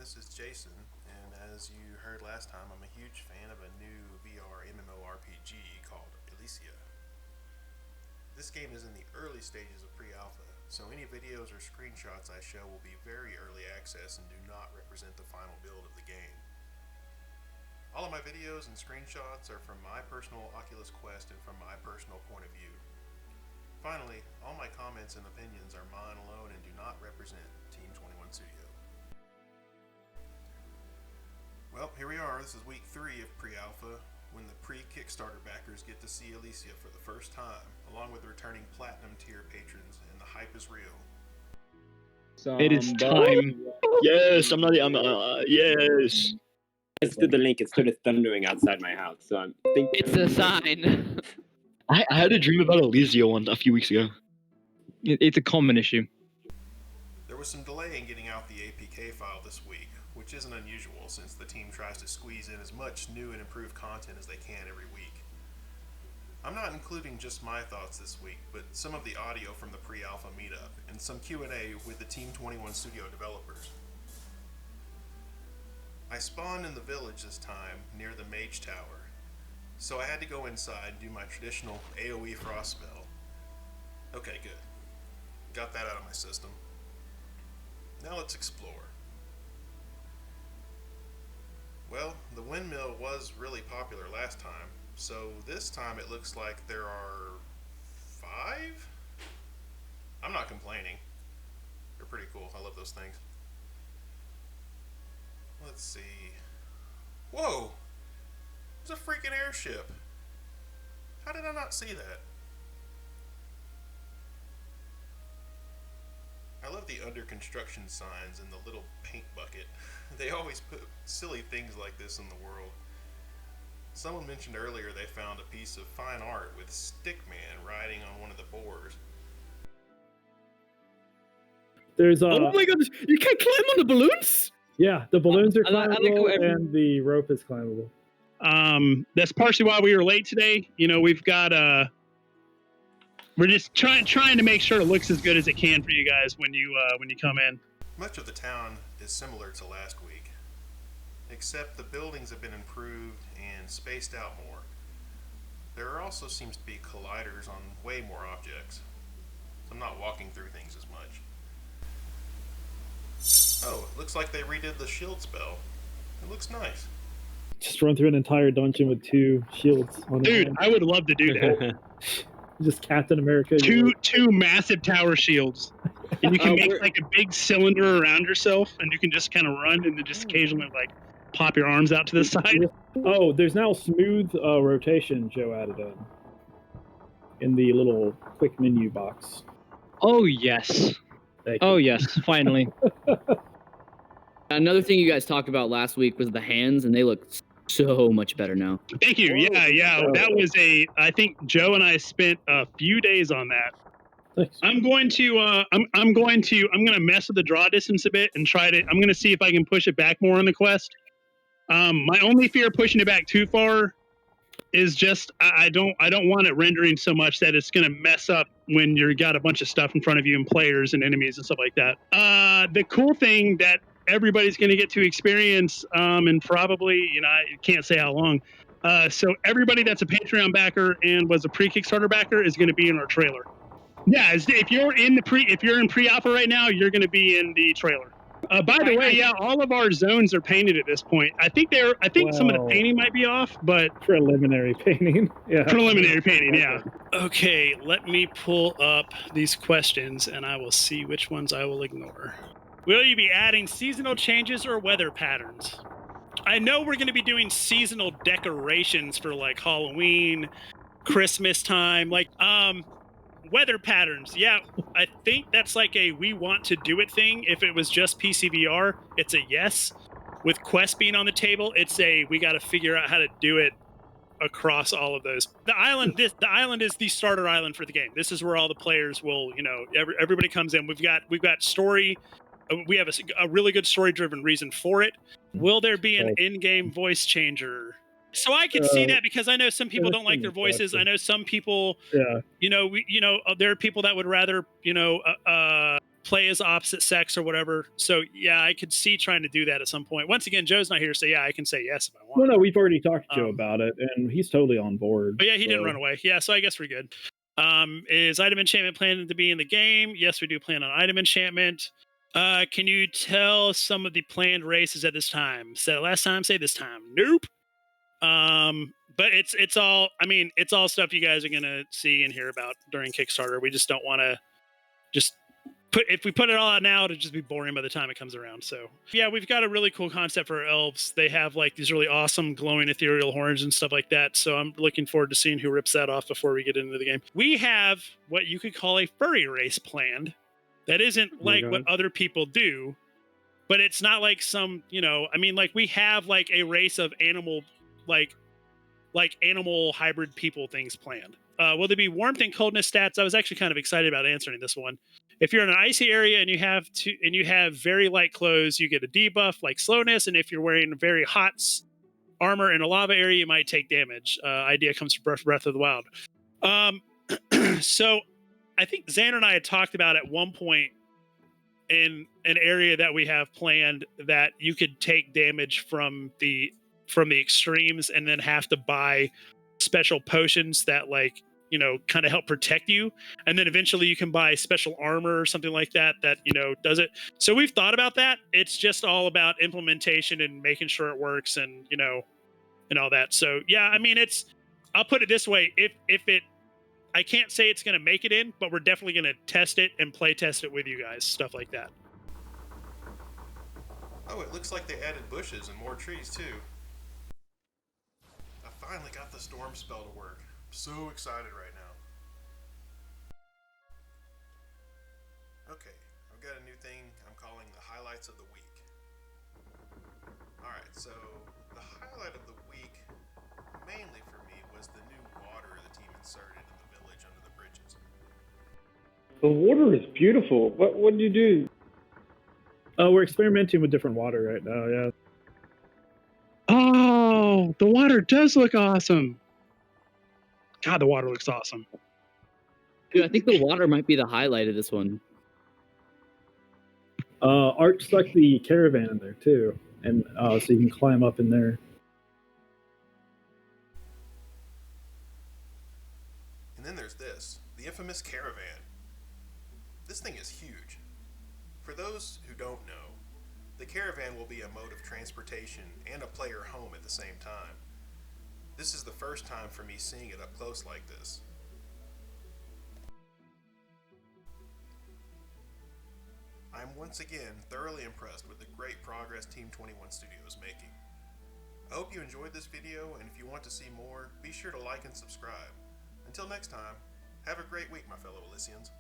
this is Jason, and as you heard last time, I'm a huge fan of a new VR MMORPG called Ilysia. This game is in the early stages of pre-alpha, so any videos or screenshots I show will be very early access and do not represent the final build of the game. All of my videos and screenshots are from my personal Oculus Quest and from my personal point of view. Finally, all my comments and opinions are mine alone and do not represent Team 21 Studio. Well, here we are. This is week 3 of pre-alpha, when the pre-Kickstarter backers get to see Ilysia for the first time, along with returning platinum tier patrons, and the hype is real. It is time. Yes, yes. I just did the link. It started thundering outside my house, so I'm thinking It's a sign. I had a dream about Elysia one a few weeks ago. It's a common issue. There was some delay in getting out the APK file this week, which isn't unusual since the team tries to squeeze in as much new and improved content as they can every week. I'm not including just my thoughts this week, but some of the audio from the pre-alpha meetup and some Q&A with the Team 21 Studio developers. I spawned in the village this time near the Mage Tower, so I had to go inside and do my traditional AoE frost spell. Okay, good. Got that out of my system. Now let's explore. Well, the windmill was really popular last time, so this time it looks like there are 5? I'm not complaining. They're pretty cool. I love those things. Let's see. Whoa! There's a freaking airship. How did I not see that? I love the under construction signs and the little paint bucket. They always put silly things like this in the world. Someone mentioned earlier they found a piece of fine art with Stickman riding on one of the boars. There's Oh my god, you can't climb on the balloons? Yeah, the balloons are I like climbable how and the rope is climbable. That's partially why we were late today. You know, we've got we're just trying to make sure it looks as good as it can for you guys when you come in. Much of the town is similar to last week, except the buildings have been improved and spaced out more. There also seems to be colliders on way more objects, so I'm not walking through things as much. Oh, it looks like they redid the shield spell. It looks nice. Just run through an entire dungeon with 2 shields on the Dude, hand. I would love to do that. Just Captain America. two massive tower shials, and you can make like a big cylinder around yourself, and you can just kind of run and then just occasionally like pop your arms out to the side. Oh, there's now smooth rotation Joe added in the little quick menu box. Oh yes. Thank Oh you. yes. Finally. Another thing you guys talked about last week was the hands, and they look so much better now. Thank you. Yeah. That was I think Joe and I spent a few days on that. Thanks. I'm going to mess with the draw distance a bit and I'm going to see if I can push it back more on the quest. My only fear of pushing it back too far is just I don't want it rendering so much that it's going to mess up when you've got a bunch of stuff in front of you and players and enemies and stuff like that. The cool thing that everybody's going to get to experience, and probably, I can't say how long. So everybody that's a Patreon backer and was a pre-Kickstarter backer is going to be in our trailer. Yeah, if you're in pre-alpha right now, you're going to be in the trailer. By the way, yeah, all of our zones are painted at this point. I think some of the painting might be off, but Preliminary painting. Yeah. Preliminary painting, yeah. Okay, let me pull up these questions and I will see which ones I will ignore. Will you be adding seasonal changes or weather patterns? I know we're going to be doing seasonal decorations for like Halloween, Christmas time, like weather patterns. Yeah, I think that's like a we want to do it thing. If it was just PCVR, it's a yes. With Quest being on the table, it's a we got to figure out how to do it across all of those. The island is the starter island for the game. This is where all the players will, everybody comes in. We've got story. We have a really good story-driven reason for it. Will there be an in-game voice changer? So I can see that because I know some people don't like their voices. I know some people, there are people that would rather, play as opposite sex or whatever. So yeah, I could see trying to do that at some point. Once again, Joe's not here, so yeah, I can say yes if I want. Well, no, we've already talked to Joe about it, and he's totally on board. But yeah, he didn't so- run away. Yeah, so I guess we're good. Is item enchantment planned to be in the game? Yes, we do plan on item enchantment. Can you tell some of the planned races at this time? Said it last time, say this time. Nope. But it's all, I mean, it's all stuff you guys are gonna see and hear about during Kickstarter. We just don't want to just if we put it all out now, it'll just be boring by the time it comes around. So yeah, we've got a really cool concept for our elves. They have like these really awesome glowing ethereal horns and stuff like that. So I'm looking forward to seeing who rips that off before we get into the game. We have what you could call a furry race planned. That isn't like what other people do, but it's not like some, you know, I mean, like we have like a race of animal, like animal hybrid people things planned. Will there be warmth and coldness stats? I was actually kind of excited about answering this one. If you're in an icy area and you have very light clothes, you get a debuff like slowness, and if you're wearing very hot armor in a lava area, you might take damage. Idea comes from Breath of the Wild. So I think Xander and I had talked about at one point in an area that we have planned that you could take damage from the extremes and then have to buy special potions that, like, you know, kind of help protect you, and then eventually you can buy special armor or something like that you know does it. So we've thought about that. It's just all about implementation and making sure it works, and you know, and all that. So yeah, I mean, I'll put it this way: if it, I can't say it's going to make it in, but we're definitely going to test it and play test it with you guys, stuff like that. Oh, it looks like they added bushes and more trees too. I finally got the storm spell to work. I'm so excited right now. Okay, I've got a new thing I'm calling the highlights of the week. Alright, so the highlight of the week, mainly for me, was the new water the team inserted in the village under the bridges. The water is beautiful. What did you do? We're experimenting with different water right now. Yeah. Oh, the water does look awesome. God, the water looks awesome. Dude, I think the water might be the highlight of this one. Art stuck the caravan in there too, and so you can climb up in there. And then there's this, the infamous caravan. This thing is huge. For those who don't know, the caravan will be a mode of transportation and a player home at the same time. This is the first time for me seeing it up close like this. I am once again thoroughly impressed with the great progress Team 21 Studio is making. I hope you enjoyed this video, and if you want to see more, be sure to like and subscribe. Until next time, have a great week, my fellow Ilysians.